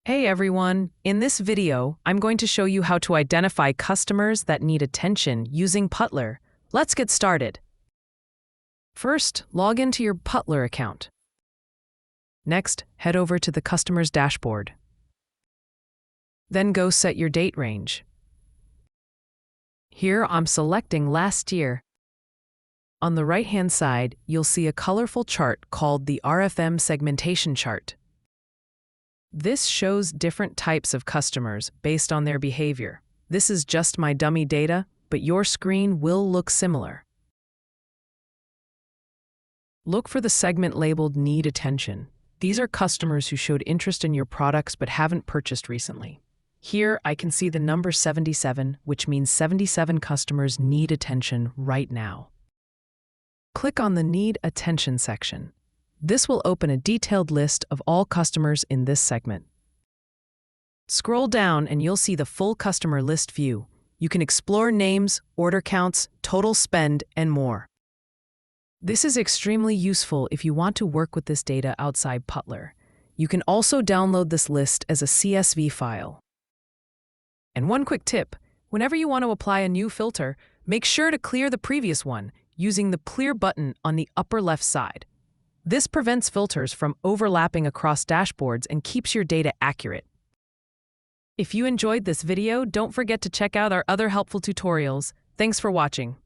Hey everyone, in this video, I'm going to show you how to identify customers that need attention using Putler. Let's get started. First, log into your Putler account. Next, head over to the customer's dashboard. Then go set your date range. Here I'm selecting last year. On the right-hand side, you'll see a colorful chart called the RFM segmentation chart. This shows different types of customers based on their behavior. This is just my dummy data, but your screen will look similar. Look for the segment labeled Need Attention. These are customers who showed interest in your products but haven't purchased recently. Here, I can see the number 77, which means 77 customers need attention right now. Click on the Need Attention section. This will open a detailed list of all customers in this segment. Scroll down and you'll see the full customer list view. You can explore names, order counts, total spend, and more. This is extremely useful if you want to work with this data outside Putler. You can also download this list as a CSV file. And one quick tip, whenever you want to apply a new filter, make sure to clear the previous one using the Clear button on the upper left side. This prevents filters from overlapping across dashboards and keeps your data accurate. If you enjoyed this video, don't forget to check out our other helpful tutorials. Thanks for watching.